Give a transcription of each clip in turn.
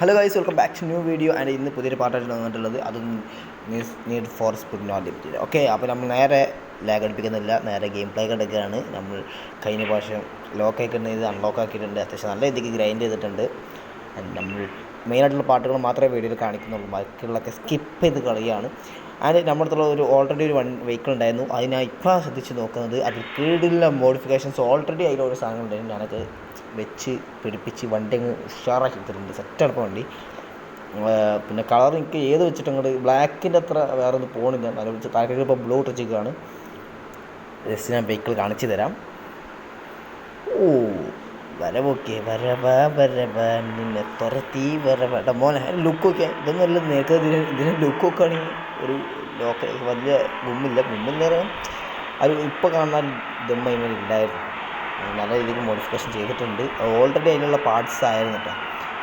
Hello guys, welcome back to new video. And ഇന്ന് പുതിയൊരു പാട്ടായിട്ട് വന്നിട്ടുള്ളത് അതും need for speed not limited. Okay, അപ്പോൾ നമ്മൾ നേരെ ലാഗ് അടിപ്പിക്കുന്നില്ല, നേരെ ഗെയിം പ്ലേ എടുക്കുകയാണ്. നമ്മൾ കഴിഞ്ഞ പ്രാവശ്യം ലോക്കാക്കിയിട്ട് ഇത് അൺലോക്ക് ആക്കിയിട്ടുണ്ട്. അത്യാവശ്യം നല്ല രീതിക്ക് ഗ്രൈൻഡ് ചെയ്തിട്ടുണ്ട്. നമ്മൾ മെയിനായിട്ടുള്ള പാട്ടുകൾ മാത്രമേ വീഡിയോയിൽ കാണിക്കുന്നുള്ളൂ, ബാക്കിയുള്ളതൊക്കെ സ്കിപ്പ് ചെയ്ത് കളിയാണ്. ആൻഡ് നമ്മുടെ അടുത്തുള്ള ഓൾറെഡി ഒരു വെഹിക്കിൾ ഉണ്ടായിരുന്നു. അതിനാ ഇപ്പോൾ ശ്രദ്ധിച്ച് നോക്കുന്നത്, അതിൽ കീഴിലുള്ള മോഡിഫിക്കേഷൻസ് ഓൾറെഡി അതിലൊരു സാധനം ഉണ്ടായിരുന്നു. ഞാനത് വെച്ച് പിടിപ്പിച്ച് വണ്ടി അങ്ങ് ഉഷാറാക്കി എടുത്തിട്ടുണ്ട്. സെറ്റാണ് ഇപ്പോൾ വണ്ടി. പിന്നെ കളർ എനിക്ക് ഏത് വെച്ചിട്ട് അങ്ങോട്ട് ബ്ലാക്കിൻ്റെ അത്ര വേറെ ഒന്നും പോകണില്ല. നല്ല വെച്ച് താല്പര്യം ഇപ്പോൾ ബ്ലൂ ഇട്ടിരിക്കുകയാണ്. ജസ്റ്റ് ഞാൻ വെഹിക്കിൾ കാണിച്ചു തരാം. ഓ വരവോക്കെ നിന്നെ തുരത്തി വരവേട്ട മോനെ ലുക്കൊക്കെ ഇതൊന്നും അല്ല. നേരത്തെ ഇതിന് ലുക്കൊക്കെ ആണെങ്കിൽ ഒരു വലിയ ഗുമ്മില്ല അത് ഇപ്പോൾ കാണാൻ ദമ്മയിൽ ഉണ്ടായിരുന്നു. നല്ല രീതിക്ക് മോഡിഫിക്കേഷൻ ചെയ്തിട്ടുണ്ട്. ഓൾറെഡി അതിലുള്ള പാർട്സ് ആയിരുന്നു കേട്ടോ.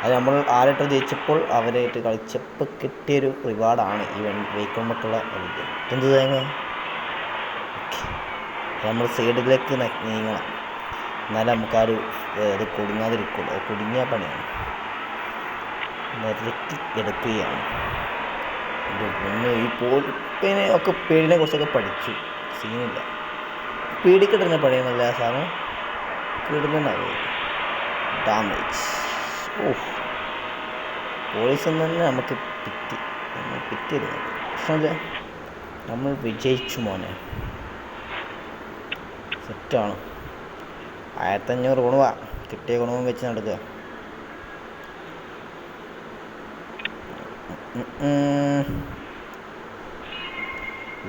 അത് നമ്മൾ ആരായിട്ട് ജയിച്ചപ്പോൾ അവരായിട്ട് കളിച്ചപ്പോൾ കിട്ടിയൊരു റിവാർഡാണ് ഈ വെഹിക്കിളിനൊക്കെയുള്ള ഇത്. എന്ത് തേങ്ങ നമ്മൾ സൈഡിലേക്ക് നീങ്ങണം, എന്നാലും നമുക്കൊരു ഇത് കുടുങ്ങാതിരിക്കുള്ളൂ. കുടുങ്ങിയ പണിയാണ്. നിരക്കി എടുക്കുകയാണ്. ഈ പോപ്പിനെ ഒക്കെ പേടിനെ കുറിച്ചൊക്കെ പഠിച്ചു. സീനില്ല, പേടിക്കിട്ടുന്ന പണിയൊന്നുമല്ല. സാധനം കിടുന്നുണ്ടാവും. ഡാമേജ് പോലീസിൽ നിന്ന് തന്നെ നമുക്ക് പിറ്റിയിരുന്നു. പ്രശ്നമില്ല, നമ്മൾ വിജയിച്ചു മോനെ. സെറ്റാണ്. 1500 ഗുണവ കിട്ടിയ ഗുണവും വെച്ച് നടക്കുക.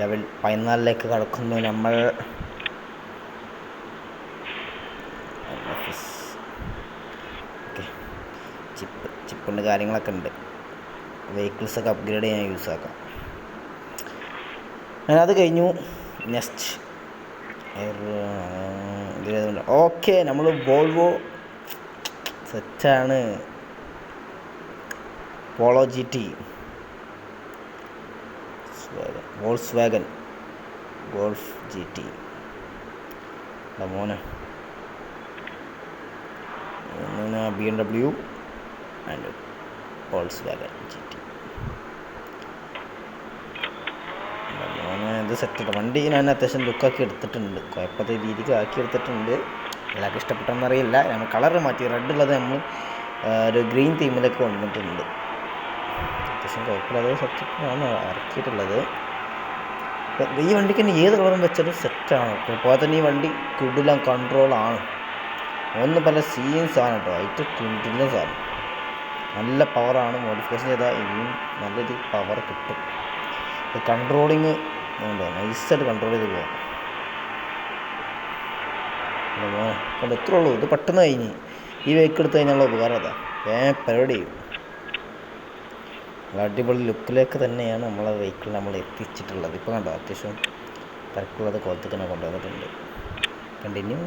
ലെവൽ 14ലേക്ക് കടക്കുന്നു നമ്മൾ. ഓക്കെ, ചിപ്പുണ്ട്, കാര്യങ്ങളൊക്കെ ഉണ്ട്. വെഹിക്കിൾസൊക്കെ അപ്ഗ്രേഡ് ചെയ്യാൻ യൂസ് ആക്കാം. അത് കഴിഞ്ഞു. നെക്സ്റ്റ് ഓക്കെ, നമ്മൾ വോൾവോ സെറ്റാണ്. Polo GT, Volkswagen Golf GT മോനെ. BMW ആൻഡ് വോൾസ്വാഗൻ GT ഇത് സെറ്റ്. വണ്ടി ഞാൻ അത്യാവശ്യം ലുക്കാക്കി എടുത്തിട്ടുണ്ട്. കുഴപ്പത്തെ രീതിക്ക് ആക്കി എടുത്തിട്ടുണ്ട്. എല്ലാവർക്കും ഇഷ്ടപ്പെട്ടെന്നറിയില്ല. നമ്മൾ കളർ മാറ്റി, റെഡ് ഉള്ളത് നമ്മൾ ഒരു ഗ്രീൻ തീമിലൊക്കെ വന്നിട്ടുണ്ട്. അത്യാവശ്യം കുഴപ്പമില്ലാതെ സെറ്റപ്പാണ് ഇറക്കിയിട്ടുള്ളത്. ഈ വണ്ടിക്ക് തന്നെ ഏത് കളറും വെച്ചാലും സെറ്റാണ്. ഇപ്പോൾ തന്നെ ഈ വണ്ടി കിടിലം കൺട്രോളാണ്. ഒന്ന് പല സീൻസാണ് കേട്ടോ. അതിൻ്റെ കിടിലം സാധനം. നല്ല പവറാണ്. മോഡിഫിക്കേഷൻ ചെയ്താൽ ഇനിയും നല്ല രീതിക്ക് പവർ കിട്ടും. കൺട്രോളിങ് ഉണ്ടോ, നൈസായിട്ട് കൺട്രോൾ ചെയ്ത് പോകാം. കൊണ്ട് എത്ര ഉള്ളൂ. ഇത് പെട്ടെന്ന് കഴിഞ്ഞ് ഈ വെഹിക്കിൾ എടുത്ത് കഴിഞ്ഞുള്ള ഉപകാരം അതാ. പരിപാടി ചെയ്യും. അടിപൊളി ലുക്കിലേക്ക് തന്നെയാണ് നമ്മളെ വെഹിക്കിൾ നമ്മൾ എത്തിച്ചിട്ടുള്ളത്. ഇപ്പോൾ കണ്ടോ, അത്യാവശ്യം തിരക്കുള്ളത് കോലത്തിൽ തന്നെ കൊണ്ടുവന്നിട്ടുണ്ട്. കണ്ടിന്യൂ.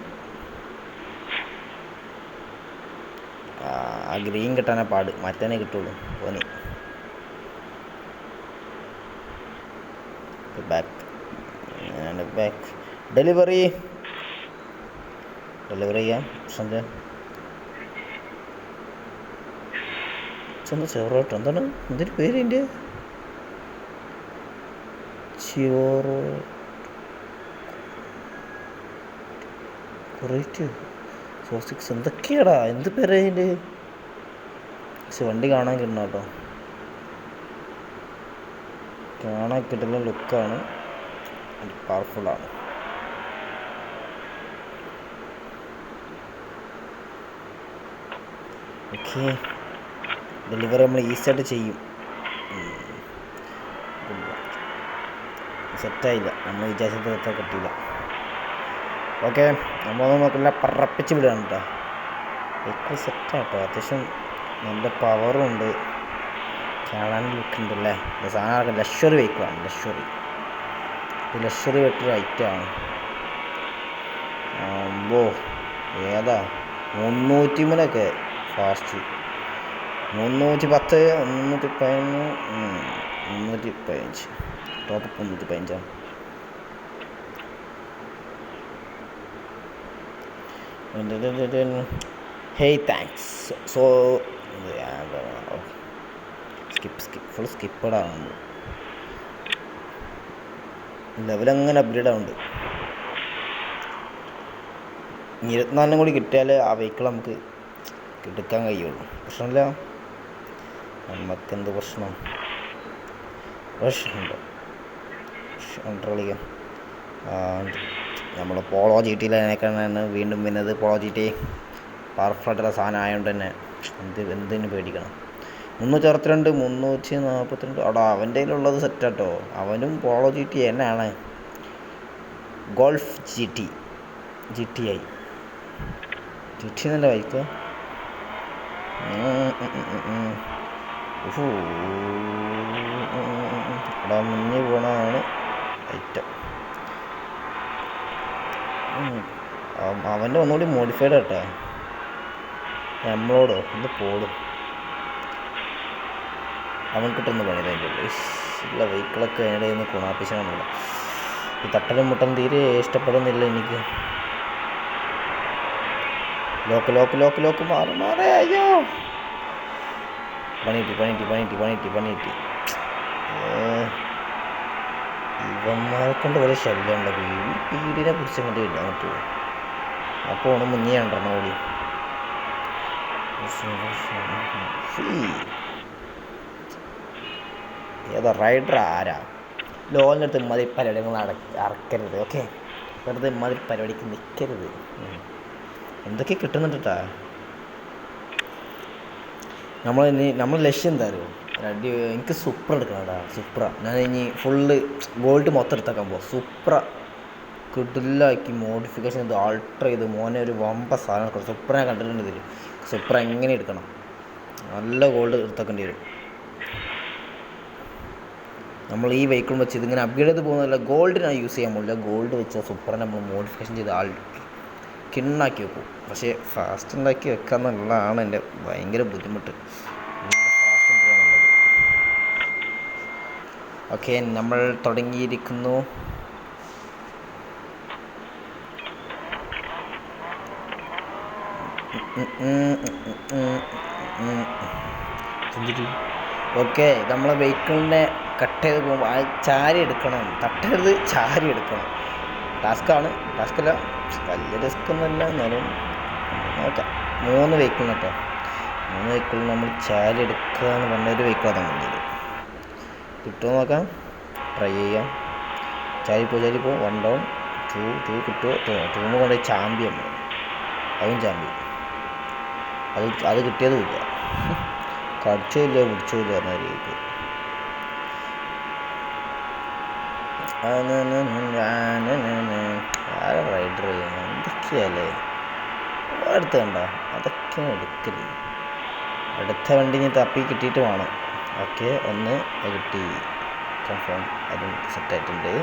ആ ഗ്രീൻ കിട്ടാനാ പാട്, മാറ്റാനേ കിട്ടുള്ളൂ. പോനി ബാക്ക് ഡെലിവറി ചെയ്യാം. ചെറുതായിട്ട് എന്താണ് എന്തൊരു പേര് എൻ്റെ Correct 46 എന്തൊക്കെയാടാ, എന്ത് പേരാ അതിൻ്റെ? പക്ഷെ വണ്ടി കാണാൻ കിട്ടണം കേട്ടോ. കാണാൻ കിട്ടുന്ന ലുക്കാണ്, പവർഫുള്ളാണ്. ഓക്കെ, ഡെലിവറി നമ്മൾ ഈസിയായിട്ട് ചെയ്യും. സെറ്റായില്ല, നമ്മൾ വിചാരിച്ചത് കിട്ടിയില്ല. ഓക്കെ, നമ്മളൊന്നും നോക്കില്ല, പറപ്പിച്ച് വിടുകയാണ് കേട്ടോ. വെഹിക്കിൾ സെറ്റാട്ടോ. അത്യാവശ്യം നല്ല പവറും ഉണ്ട്, കാണാൻ ലുക്കുണ്ടല്ലേ. സാധനം ലക്ഷറി വെഹിക്കിളാണ്. ലക്ഷറി വെട്ടൊരു ഐറ്റമാണ്. ഏതാ 300 fast, 310, 315, 315 top 315. Hey, thanks. So yeah, full സ്കിപ്പഡാണ്. ലെവലങ്ങനെ അപ്ഗ്രേഡ് ആവുന്നുണ്ട്. 24 കൂടി കിട്ടിയാലേ ആ വെഹിക്കിൾ നമുക്ക് എടുക്കാൻ കഴിയുള്ളൂ. പ്രശ്നമില്ല. നമുക്കെന്ത് പ്രശ്നം? പ്രശ്നമുണ്ടോ? കൺട്രോൾ ചെയ്യാം. നമ്മൾ പോളോ ജി ടിയിലേക്കാണ് വീണ്ടും പിന്നത്. പോളോ ജി ടി പവർഫുള്ളായിട്ടുള്ള സാധനം ആയതുകൊണ്ട് തന്നെ എന്തിനു പേടിക്കണം. 362 342 അവിടെ അവൻ്റെ കയ്യിലുള്ളത് സെറ്റാട്ടോ. അവനും പോളോ ജി ടി തന്നെയാണ്. ഗോൾഫ് ജി ടി ഐ നല്ല ബൈക്ക്. അവിടെ മുന്നിൽ പോണതാണ് ഐറ്റം. അവൻ്റെ ഒന്നുകൂടി മോഡിഫൈഡ് കേട്ടോ. നമ്മളോടോ ഒന്ന് പോടും. അവൻ കിട്ടുന്ന പണി അതിൻ്റെ ഉള്ള വെഹിക്കിളൊക്കെ അതിൻ്റെ ഒന്ന് ഗുണാപ്പിച്ചാണല്ലോ. ഈ തട്ടലും മുട്ടലും തീരെ ഇഷ്ടപ്പെടുന്നില്ല എനിക്ക്. ലോക്ക് മാറേ. അയ്യോ പണിയിട്ട് ഇവന്മാരെ കൊണ്ട് വലിയ ശല്യമുണ്ട്. പീടിനെ പിടിച്ച് അങ്ങോട്ട് ഇടാൻ പറ്റുമോ? അപ്പോൾ ഓണം മുന്നേ ഉണ്ടെണ്ണ ഓടി. ഏതാ റൈഡർ ആരാ? ലോണിൻ്റെ അടുത്ത് ഇമ്മാതിരി പരിപാടികൾ അറക്കരുത്. ഓക്കെ, വെറുതെ ഇമ്മാതിരി പരിപാടിക്ക് നിൽക്കരുത്. എന്തൊക്കെ കിട്ടുന്നുണ്ട് കേട്ടാ. നമ്മൾ ലക്ഷ്യം എന്താ അറിയോ? എനിക്ക് സുപ്ര എടുക്കണം കേട്ടോ. സുപ്ര ഞാൻ ഇനി ഫുള്ള് ഗോൾഡ് മൊത്തം എടുത്തേക്കാൻ പോകും. സുപ്ര കിടിലാക്കി മോഡിഫിക്കേഷൻ ചെയ്ത് ആൾട്ടർ ചെയ്ത് മോനെ ഒരു വമ്പ സാധനം എടുക്കണം. സുപ്ര ഞാൻ കണ്ടിട്ടുണ്ട് ഇതിൽ. സുപ്ര എങ്ങനെ എടുക്കണം? നല്ല ഗോൾഡ് എടുത്തേക്കേണ്ടി വരും. നമ്മൾ ഈ വെഹിക്കിൾ വെച്ച് ഇതിങ്ങനെ അപ്ഗ്രേഡ് ചെയ്ത് പോകുന്നതല്ല, ഗോൾഡ് ഞാൻ യൂസ് ചെയ്യാൻ പോകില്ല. ഗോൾഡ് വെച്ച സുപ്ര നമ്മൾ മോഡിഫിക്കേഷൻ ചെയ്ത് കിണ്ണാക്കി വെക്കും. പക്ഷേ ഫാസ്റ്റ് ഉണ്ടാക്കി വെക്കുക എന്നുള്ളതാണ് എൻ്റെ ഭയങ്കര ബുദ്ധിമുട്ട്. ഫാസ്റ്റ് ഉണ്ടാകാനുള്ളത്. ഓക്കെ, നമ്മൾ തുടങ്ങിയിരിക്കുന്നു. ഓക്കെ, നമ്മളെ വെഹിക്കിളിനെ കട്ട് ചെയ്ത് പോകുമ്പോൾ ആ ചാരി എടുക്കണം. തട്ടരുത്, ചാരി എടുക്കണം. ടാസ്കല്ല വലിയ റിസ്ക് ഒന്നുമില്ല. എന്നാലും നോക്കാം. 3 വെഹിക്കിളിന് കേട്ടോ. 3 വെഹിക്കിളിൽ നമ്മൾ ചാരി എടുക്കുക എന്ന് പറഞ്ഞൊരു വെഹിക്കിളാണ് മുന്നിൽ. കിട്ടുമോ നോക്കാം, ട്രൈ ചെയ്യാം. ചാരിപ്പോ 1 ഡൗൺ 2 കിട്ടുമോ? 2 കൊണ്ട് ചാമ്പ്യൻ. അതും ചാമ്പ്യൻ. അത് കിട്ടിയതുമില്ല. കടിച്ചില്ല പിടിച്ചില്ല എന്ന രീതിക്ക്. ആരെ റൈഡർ എന്തൊക്കെയല്ലേ അടുത്ത് കണ്ട? അതൊക്കെ എടുക്കല്. അടുത്ത വണ്ടി ഞാൻ തപ്പി കിട്ടിയിട്ട് വേണം. ഓക്കെ, ഒന്ന് കിട്ടി. കൺഫേം, അതും സെറ്റായിട്ടുണ്ട്.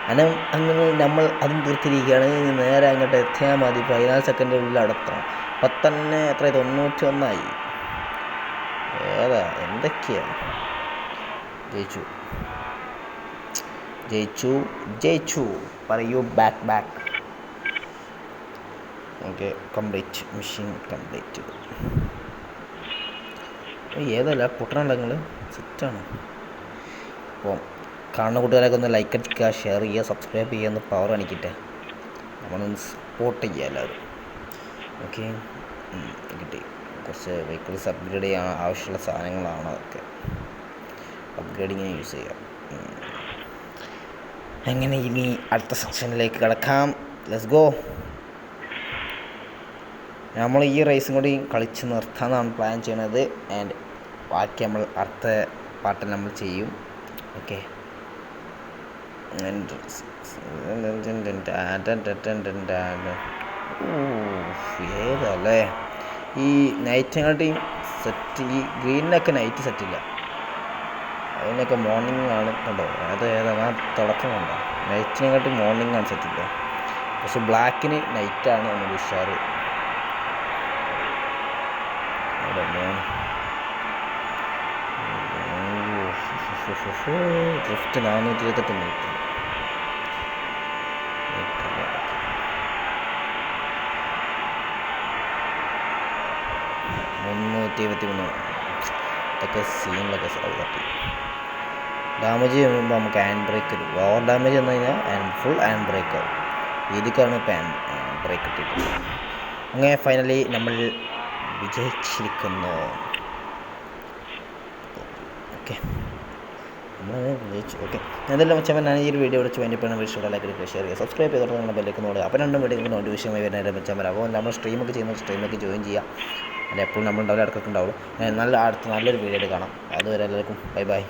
അങ്ങനെ നമ്മൾ അതും തീർത്തിരിക്കുകയാണ്. നേരെ അങ്ങോട്ട് എത്തിയാൽ മതി. 14 സെക്കൻഡിനുള്ളിൽ അവിടെ എത്തണം. അപ്പം തന്നെ എത്ര 91 ഏതാ എന്തൊക്കെയാ? ജയിച്ചു പറയൂ. Back. Okay, complete. Machine complete. ഏതല്ല പൊട്ടണല്ല നിങ്ങൾ സെറ്റാണ്. അപ്പോൾ കാണുന്ന കൂട്ടുകാരൊക്കെ ഒന്ന് ലൈക്ക് അടിക്കുക, ഷെയർ ചെയ്യുക, സബ്സ്ക്രൈബ് ചെയ്യുക, ഒന്ന് പവർ കാണിക്കട്ടെ. നമ്മളൊന്ന് സപ്പോർട്ട് ചെയ്യുക എല്ലാവരും. ഓക്കെ, കിട്ടി. കുറച്ച് വെഹിക്കിൾസ് അപ്ഗ്രേഡ് ചെയ്യാൻ ആവശ്യമുള്ള സാധനങ്ങളാണ് അതൊക്കെ. അപ്ഗ്രേഡിങ്ങിന് യൂസ് ചെയ്യാം. അങ്ങനെ ഇനി അടുത്ത സെക്ഷനിലേക്ക് കിടക്കാം. Let's go. നമ്മൾ ഈ റേസും കൂടി കളിച്ച് നിർത്താമെന്നാണ് പ്ലാൻ ചെയ്യണത്. ആൻഡ് ബാക്കി നമ്മൾ അടുത്ത പാട്ടിൽ നമ്മൾ ചെയ്യും. ഓക്കെ, ഏതല്ലേ ഈ നൈറ്റിനെക്കാട്ടിയും സെറ്റ്. ഈ ഗ്രീനിനൊക്കെ നൈറ്റ് സെറ്റില്ല, അതിനൊക്കെ മോർണിംഗ് ആണ്. കണ്ടോ ഏതാ തുടക്കം കണ്ടോ? നൈറ്റിനെക്കാട്ടി മോർണിംഗ് ആണ് സെറ്റില്ല. പക്ഷെ ബ്ലാക്കിന് നൈറ്റാണ് നമ്മൾ ഉഷാറ്. Drift 428 metre. 373. ഇതൊക്കെ സീനിലൊക്കെ തട്ടി ഡാമേജ് ചെയ്യുമ്പോൾ നമുക്ക് ഹാൻഡ് ബ്രേക്ക് വരും. ഓവർ ഡാമേജ് വന്നു കഴിഞ്ഞാൽ ഫുൾ ഹാൻഡ് ബ്രേക്ക് ആവും. രീതിക്കാണ് ഇപ്പോൾ ബ്രേക്ക് കിട്ടിയിട്ടുള്ളത്. അങ്ങനെ ഫൈനലി നമ്മൾ വിജയിച്ചിരിക്കുന്നു. ഓക്കെ നമ്മൾ വിജയിച്ചു. ഓക്കെ എന്തെല്ലാം വെച്ചാൽ ഞാൻ ഈ ഒരു വീഡിയോ വിളിച്ച് വേണ്ടിയപ്പോഴാണ് വീഡിയോ ലൈക്ക് ഷെയർ ചെയ്യുക, സബ്സ്ക്രൈബ് ചെയ്തോട്ട് നിങ്ങൾ ബെല്ലേക്ക് നോക്കുക. അപ്പോൾ രണ്ടും വീഡിയോ നോട്ടിഫിക്കേഷനായി വരുന്നതിനെ വെച്ചാൽ അപ്പോൾ നമ്മൾ സ്ട്രീമൊക്കെ ചെയ്യുന്ന സ്ട്രീമൊക്കെ ജോയിൻ ചെയ്യുക. അല്ല എപ്പോഴും നമ്മൾ ഉണ്ടാവില്ല, ഇടയ്ക്കൊക്കെ ഉണ്ടാവുള്ളൂ. നല്ലൊരു വീഡിയോ ആയിട്ട് കാണാം. അതുവരെ എല്ലാവർക്കും ബൈ ബൈ.